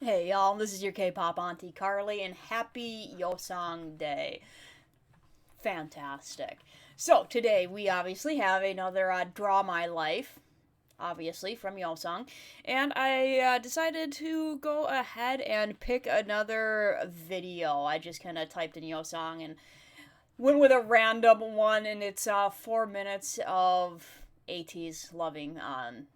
Hey y'all, this is your K-pop auntie Carly, and happy Yeosang Day. Fantastic. So today we obviously have another Draw My Life, obviously from Yeosang, and I decided to go ahead and pick another video. I just kind of typed in Yeosang and went with a random one, and it's 4 minutes of ATEEZ loving on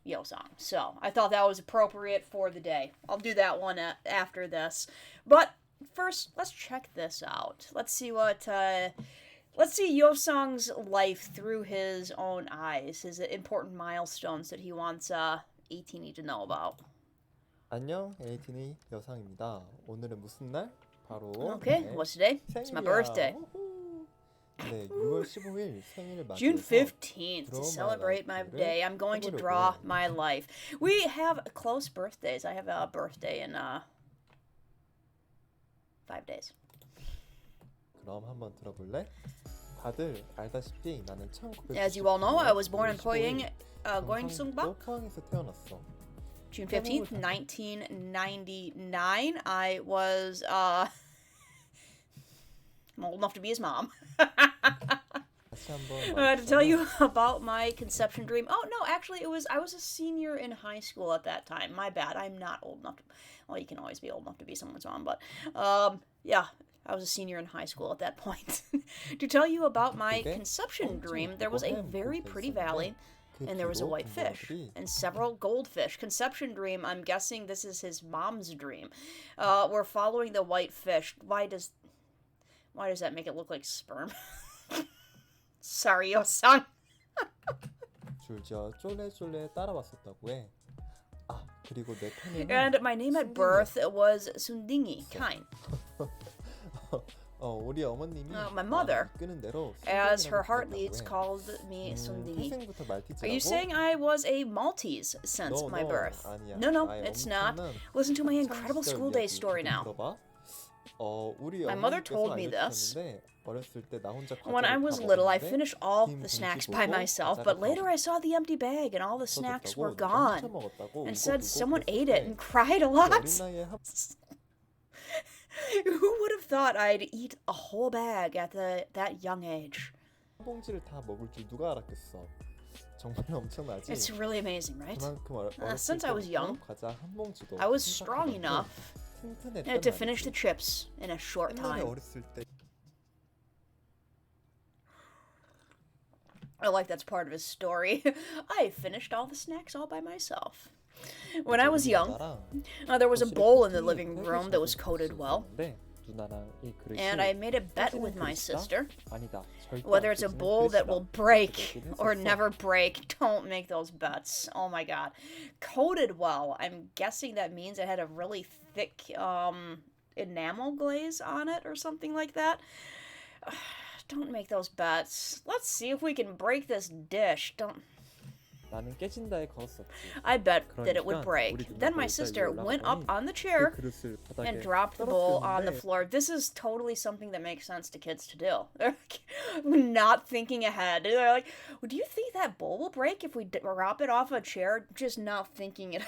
Yeosang. So I thought that was appropriate for the day. I'll do that one after this. But first, let's check this out. Let's see Yeosang's life through his own eyes, his important milestones that he wants ATEEZ to know about. 안녕, 에이티니 여상입니다. 오늘은 무슨 날? 바로 Okay, what's today? It's my birthday. 우후. 네, 6월 15일 생일을 June 맞이해서 15th, to celebrate my day, I'm going to draw my life. We have close birthdays. I have a birthday in 5 days. 그럼 한번 들어볼래? 다들 알다시피 나는 1900 As you all know, I was born in Poyang, Gyeongsungbak, 포항에서 태어났어. June 15th, 1999. I was I'm old enough to be his mom. 다시 한번 To tell you about my conception dream. Oh no, actually I was a senior in high school at that time. My bad. I'm not old enough to, well, you can always be old enough to be someone's mom, but yeah, I was a senior in high school at that point. To tell you about my conception dream, there was a very pretty valley, and there was a white fish and several goldfish. Conception dream, I'm guessing this is his mom's dream. We're following the white fish. Why does that make it look like sperm? Sorry, Yeosang. 줄지어 쫄래쫄래 따라왔었다고 해. 아, 그리고 내 팬에는 And my name at birth was Sundingi, kind. 우리 어머님이 My mother, 끄는 대로 as her 순둥이라고 heart leads, 불렀다고 해. called me Sundingi. 태생부터 말티즈라고? Are you saying I was a Maltese since my birth? 아니야. No, 나의 it's not. 엄청난 Listen to my incredible 학창 school 시절 day story 이야기 now. 들어봐. 우리 My mother 어머니께서 told me this. 알려주셨는데 어렸을 때 나 혼자 When I 과자를 was 다 little, I 먹었는데 finished all 빈 the 봉지 snacks by 보고 myself, 과자를 but 다 later I saw the empty bag and all the snacks were 없어졌다고 누가 훔쳐 gone, 먹었다고 and 울고 said 불고 someone ate 그랬을 it 때 and cried a 그 lot. 어린 나이에 Who would have thought I'd eat a whole bag at that young age? 한 봉지를 다 먹을 줄 누가 알았겠어. 정말 엄청나지? It's really amazing, right? 그만큼 어렸을 Since I was 때부터 young, 과자 한 봉지도 I was strong 생각하만큼 enough 튼튼했단 to finish the 말이지. chips in a short 옛날에 time. 어렸을 때 I like that's part of his story. I finished all the snacks all by myself. When I was young, there was a bowl in the living room that was coated well, and I made a bet with my sister. Whether it's a bowl that will break or never break, don't make those bets. Oh my god. Coated well. I'm guessing that means it had a really thick enamel glaze on it or something like that. Don't make those bets. Let's see if we can break this dish. 나는 깨진다에 걸었었지. I bet that it would break. Then my sister went up on the chair and dropped the bowl on the floor. This is totally something that makes sense to kids to do. They're like, not thinking ahead. They're like, do you think that bowl will break if we drop it off a chair? Just not thinking it.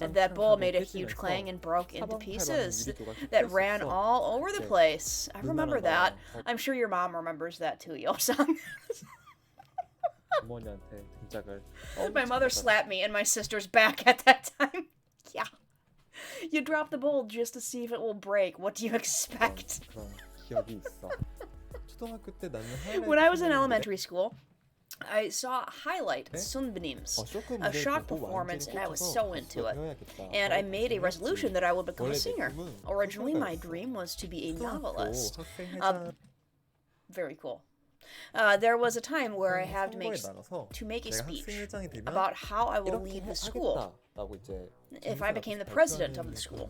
And that bowl made a huge clang and broke into pieces that ran all over the place. I remember that. I'm sure your mom remembers that too, Yeosang. 부모님한테 등짝을 My mother slapped me in my sister's back at that time. Yeah. You drop the bowl just to see if it will break. What do you expect? 그런 기억이 있어. 초등학교 때 나는 When I was in elementary school, I saw Highlight Sunbenims, a shock performance, and I was so into it. And I made a resolution that I would become a singer. Originally, my dream was to be a novelist. Very cool. There was a time where I had to make a speech about how I will lead the school if I became the president of the school.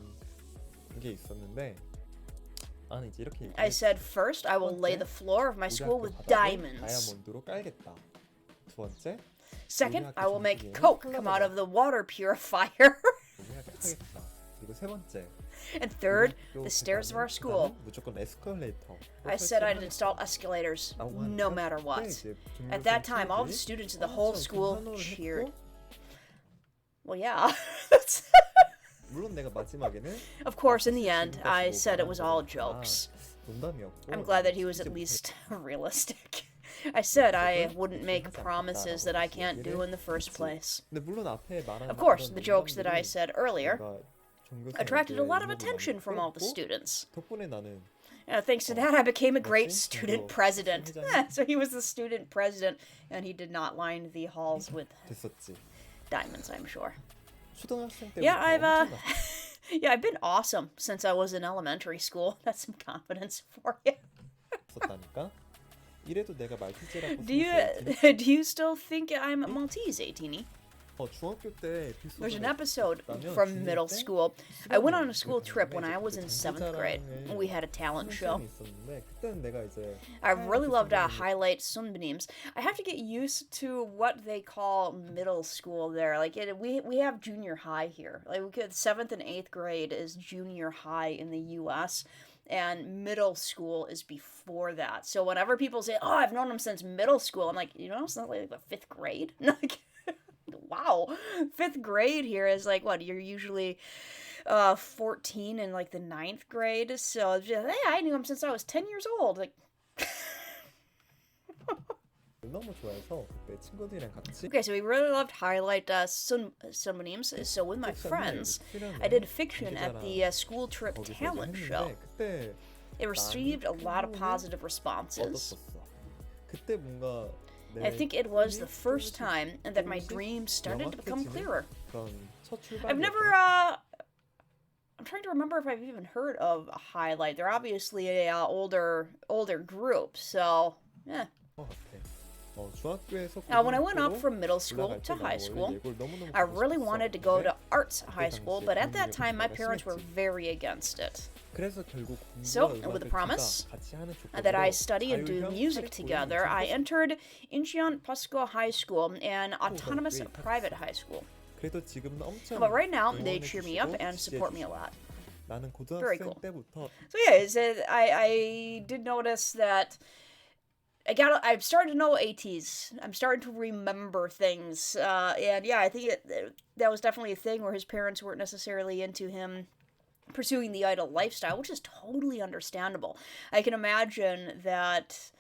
I said, first, I will lay the floor of my school with diamonds. Second, I will make Coke come out of the water purifier. And third, the stairs of our school. I said I'd install escalators, no matter what. At that time, all the students in the whole school cheered. Well, yeah. That's 물론 내가 마지막에는 Of course, in the end, I said it was all jokes. 농담이었고. I'm glad that he was at least realistic. I said I wouldn't make promises that I can't do in the first place. 근데 물론 앞에 말한 Of course, the jokes that I 농담들이 said earlier 뭔가 종교생활 attracted a 때 lot of 유머도 attention 많이 from all the 끌었고, students. 덕분에 나는 Thanks to that, I became a great 맞지? student 그래서 president. 회장이 So he was the student president, and he did not line the halls with 됐었지. diamonds, I'm sure. 초등학생 때부터 Yeah, 엄청났어. yeah, I've been awesome since I was in elementary school. That's some confidence for you. 다니까 이래도 내가 말티즈라고 Do you still think I'm Maltese, ATEEZ? 중학교 때 There's an episode from middle school. I went on a school trip when I was in 7th grade. We had a talent show. 있었는데 그때는 내가 이제 I really loved highlight sunbenims. I have to get used to what they call middle school there. Like we have junior high here. Like 7th and 8th grade is junior high in the U.S. and middle school is before that. So whenever people say, "Oh, I've known him since middle school," I'm like, it's not like the 5th grade. Like, wow, 5th grade here is like what? You're usually 14 in like the 9th grade. So it's just, hey, I knew him since I was 10 years old. Like. 너무 좋아해서 그때 친구들이랑 같이 Okay, so we really loved highlight sunbenims. So with my friends, I did fiction at the school trip talent show. 그때 It received a lot of positive responses. 얻었었어. 그때 뭔가 I think it was the first time that my dreams started to become clearer. 그런 첫 I've 출발이었어. never, I'm trying to remember if I've even heard of a highlight. They're obviously a older group, so, yeah. Now, when I went up from middle school to high school, I really wanted to go to arts high school, but at that time, my parents were very against it. So, with the promise that I study and do music together, I entered Incheon Pasco High School, an autonomous private high school. But right now, they cheer me up and support me a lot. Very cool. So yeah, I did notice that I'm starting to know ATEEZ. I'm starting to remember things. And yeah, I think that was definitely a thing where his parents weren't necessarily into him pursuing the idol lifestyle, which is totally understandable. I can imagine that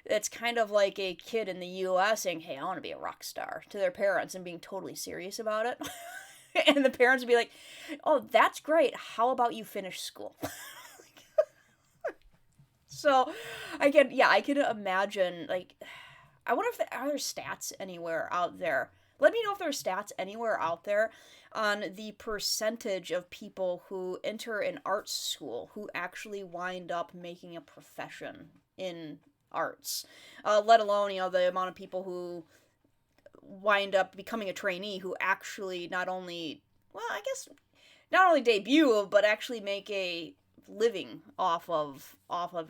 it's kind of like a kid in the US saying, "Hey, I want to be a rock star," to their parents and being totally serious about it. And the parents would be like, "Oh, that's great. How about you finish school?" So, I can imagine, like, I wonder if are there stats anywhere out there. Let me know if there are stats anywhere out there on the percentage of people who enter an arts school who actually wind up making a profession in arts. Let alone, the amount of people who wind up becoming a trainee who actually not only debut, but actually make a living off of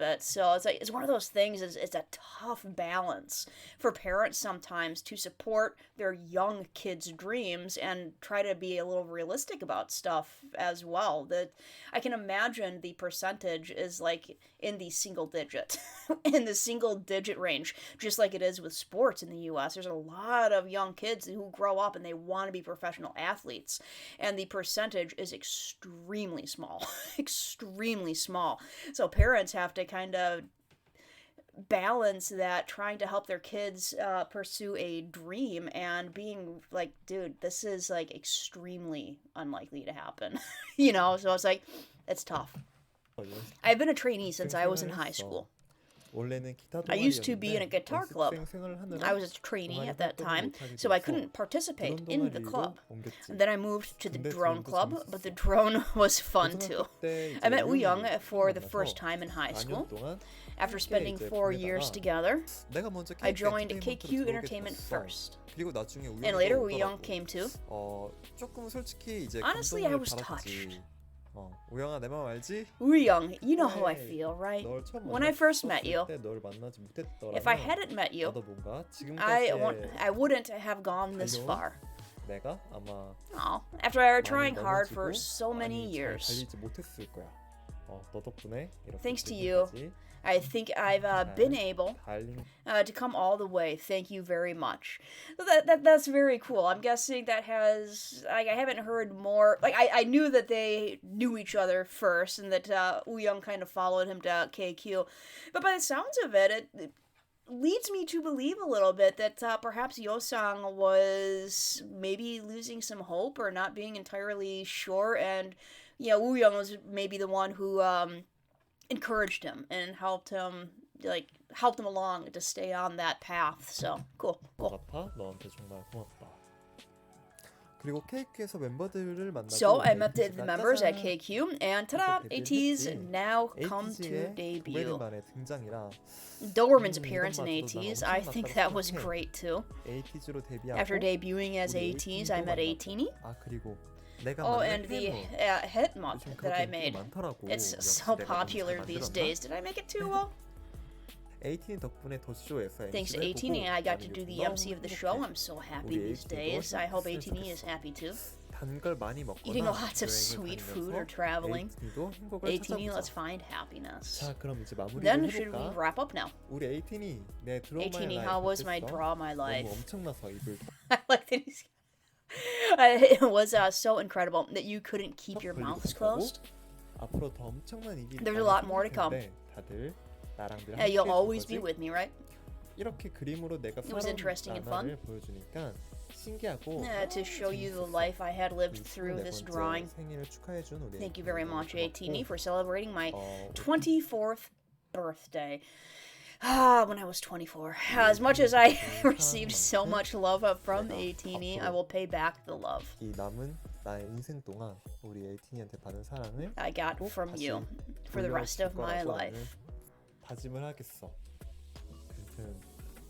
it. So it's one of those things. It's a tough balance for parents sometimes to support their young kids' dreams and try to be a little realistic about stuff as well. That I can imagine the percentage is like in the single digit range, just like it is with sports in the US. There's a lot of young kids who grow up and they want to be professional athletes, and the percentage is extremely small. Extremely small. So parents have to kind of balance that, trying to help their kids pursue a dream and being like, dude, this is like extremely unlikely to happen. So it's like, it's tough. I've been a trainee since I was in high school. I used to be in a guitar club. I was a trainee at that time, so I couldn't participate in the club. And then I moved to the drone club, but the drone was fun too. I met Yeosang for the first time in high school. After spending 4 years together, I joined KQ Entertainment first. And later Yeosang came too. Honestly, I was touched. 우영아 내 맘 알지? Yeosang, you know how I feel, right? When I first met you, 널 만나지 못했더라면 if I hadn't met you, 나도 뭔가 I wouldn't have gone this far. 내가 아마 After trying hard for so many years. 달리지 못했을 거야. 너 덕분에 이렇게 Thanks to you, 지금까지 I think I've been able 달린 to come all the way. Thank you very much. That's very cool. I'm guessing that has I haven't heard more. Like I knew that they knew each other first, and that Wooyoung kind of followed him to KQ, but by the sounds of it, it leads me to believe a little bit that perhaps Yeosang was maybe losing some hope or not being entirely sure, and Wooyoung was maybe the one who encouraged him and helped him along to stay on that path. So cool. 같아. 너한테 정말 고맙다. 그리고 KQ에서 멤버들을 만나고 So I met the ATEEZ가 members at 짜잔 KQ, and ta-da! ATEEZ now come to ATEEZ의 debut. 도베르만의 등장이라 Doberman's appearance in 이것마저도 난 ATEEZ, 엄청 I think that was 생각해. great too. ATEEZ로 데뷔하고 After debuting as 우리 ATEEZ, I met ATEEZ도 ATEEZ. 만나고. 그리고 내가 Oh, 만든 and the 팬 hitmot 요즘 that I 그렇게 made. 인기가 많더라고. It's 역시 so 내가 너무 잘 popular these 만들었나? days. Did I make it too well? ATEEZ 덕분에 도시쇼에서 Thanks to MC를 18 보고 I got to 나는 do the 요즘 MC of the 너무 show. 행복해. I'm so happy 우리 these ATEEZ도 days. I hope 했으면 18 is 좋겠어. happy too. 단 걸 많이 먹거나 Eating lots of 여행을 sweet food or 다니면서 traveling. ATEEZ도 행복을 18, let's 찾아보자. find happiness. 자, 그럼 이제 마무리를 Then should we 해볼까? wrap up now? 우리 에이틴이 내 드라마 18, 라이프 how was my 어땠어? drama 너무 life? 엄청나서 입을 I like that he's. It was so incredible that you couldn't keep your mouths closed. 앞으로 더 엄청난 일이 There's a lot more to come. 다들 나랑 늘 Yeah, you'll 함께 always 해줄 be 거지? with me, right? 이렇게 그림으로 내가 It was 살아온 interesting and fun. 나날을 보여주니까 신기하고 Yeah, to show you the life I had lived through this drawing. 생일을 축하해준 우리 Thank you very much, 고맙고, 18, for celebrating my 어, 24th birthday. When I was 24. As much as I received so much love from 18, I will pay back the love 이 남은 나의 인생 동안 우리 에이틴이한테 받은 사랑을 I got 꼭 from 다시 you for the rest 돌려줄 of my 거라고 life. 나는 다짐을 하겠어. 아무튼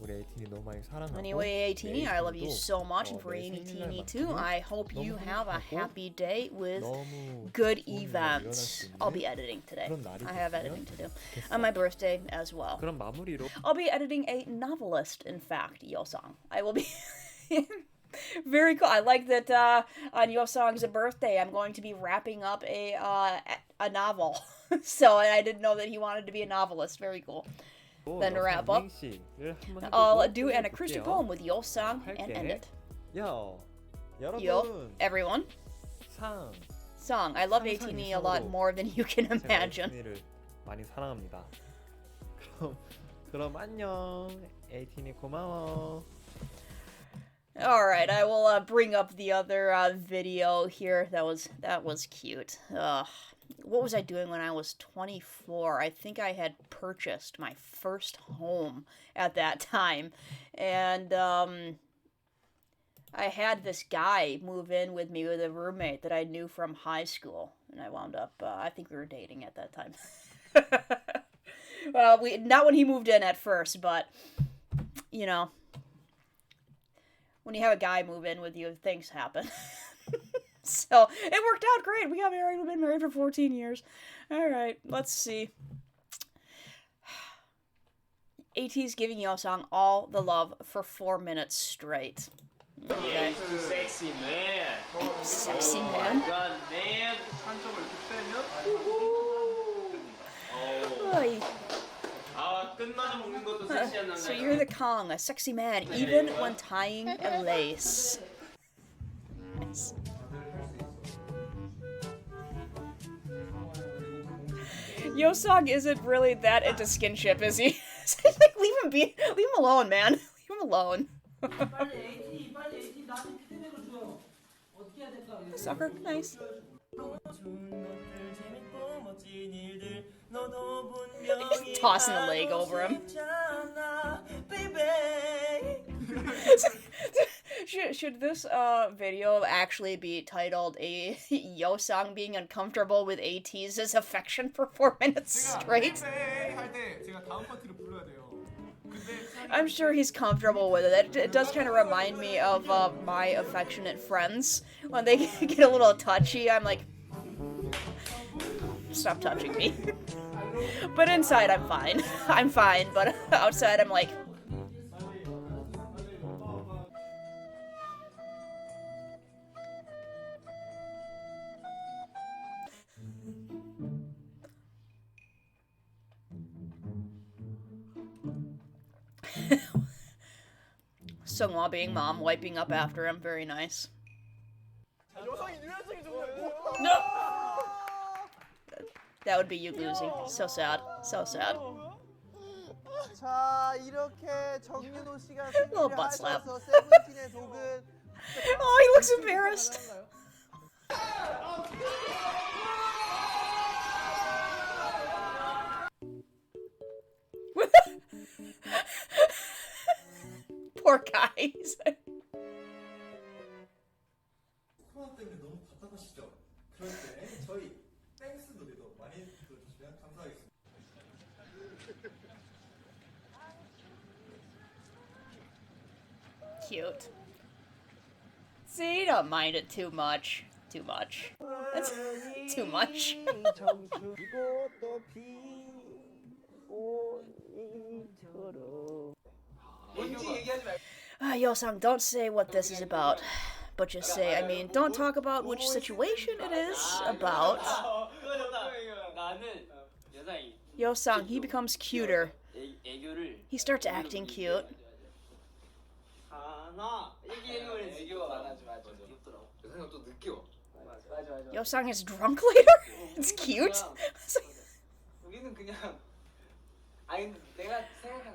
우리 에이틴이 너무 많이 사랑하고 Anyway, 18, I love you so much, and for 내 18 생일날만큼은 too, I hope you have a 행복하고 happy day with 너무 good 좋은 일이 일어날 events. 수 있는 I'll be editing today. 그런 날이 I have 됐으면 editing to do. 좋겠어. On my birthday as well. 그럼 마무리로 I'll be editing a novelist, in fact, Yeosang. I will be... Very cool. I like that on Yeosang's birthday, I'm going to be wrapping up a novel. So I didn't know that he wanted to be a novelist. Very cool. Then to wrap up, I'll do an acoustic poem with Yeosang and end it. Yo, Yo, 여러분 everyone. 상 Song. I love 18 a lot more than you can 제가 imagine. 에이틴이를 많이 사랑합니다. 그럼 안녕. 에이틴이 고마워. Alright, I will bring up the other video here. That was cute. What was I doing when I was 24? I think I had purchased my first home at that time. And I had this guy move in with me with a roommate that I knew from high school. And I wound up, I think we were dating at that time. Well, not when he moved in at first, but, you know, when you have a guy move in with you, things happen. So, it worked out great. We got married. We've been married for 14 years. All right, let's see. ATEEZ giving Yeosang all the love for 4 minutes straight. Okay. Sexy man. Sexy man. God, man. 한쪽을 이렇게 빼면. Oy. 끝나서 먹는 것도 섹시한 남자. So you're the Kong, a sexy man, even when tying a lace. Nice. Yeosang isn't really that into skinship, is he? Like, leave him alone, man. Leave him alone. Sucker, nice. He's tossing a leg over him. Should this video actually be titled a Yeosang being uncomfortable with ATEEZ's affection for 4 minutes straight? I'm sure he's comfortable with it. It does kind of remind me of my affectionate friends. When they get a little touchy, I'm like, stop touching me. But inside, I'm fine. I'm fine, but outside, I'm like... Seonghwa being mom, wiping up after him. Very nice. No! That would be you losing. So sad. So sad. 자, 이렇게 정윤호 씨가 Little 승리를 butt slap. 하셔서 세븐틴의 독은 Oh, he looks embarrassed. Poor guys. 코로나 때문에 너무 답답하시죠? 그럴 때 저희 땡스 노래도 많이 들어주시면 감사하겠습니다. Cute. See, you don't mind it too much. Too much. That's too much. Yeosang, don't say what this is about. But just say, I mean, don't talk about which situation it is about. Yeosang, he becomes cuter. He starts acting cute. Yeosang is drunk later? It's cute.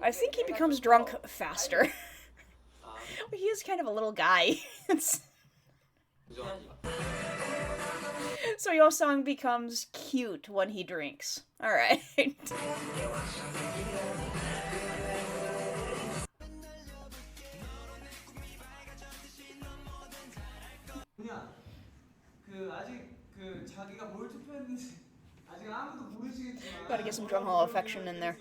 I think he becomes drunk faster. He is kind of a little guy. So Yeosang becomes cute when he drinks. Alright. Gotta get some drumroll affection in there.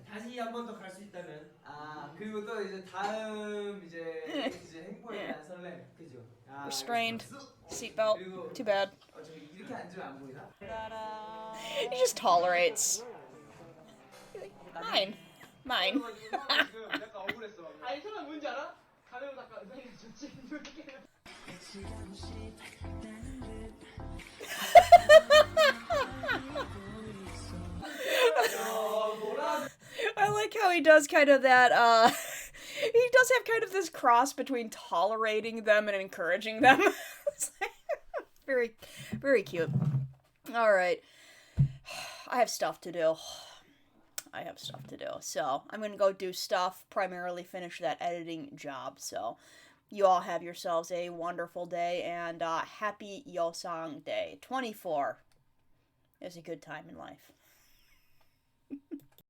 다시 한 번 더 갈 수 있다는. 아 그리고 또 이제 다음 이제 행보에 대한 설렘, 그죠? Restrained. Seatbelt. Too bad. 저기 이렇게 앉으면 안 보이나? He just tolerates. Mine. Mine. 약간 억울했어. 아니 처음에 뭔지 알아? 가면 닦아. 좋지. I like how he does kind of that, he does have kind of this cross between tolerating them and encouraging them. It's like, very, very cute. Alright. I have stuff to do. So, I'm gonna go do stuff, primarily finish that editing job, so you all have yourselves a wonderful day, and happy Yeosang Day. 24 is a good time in life.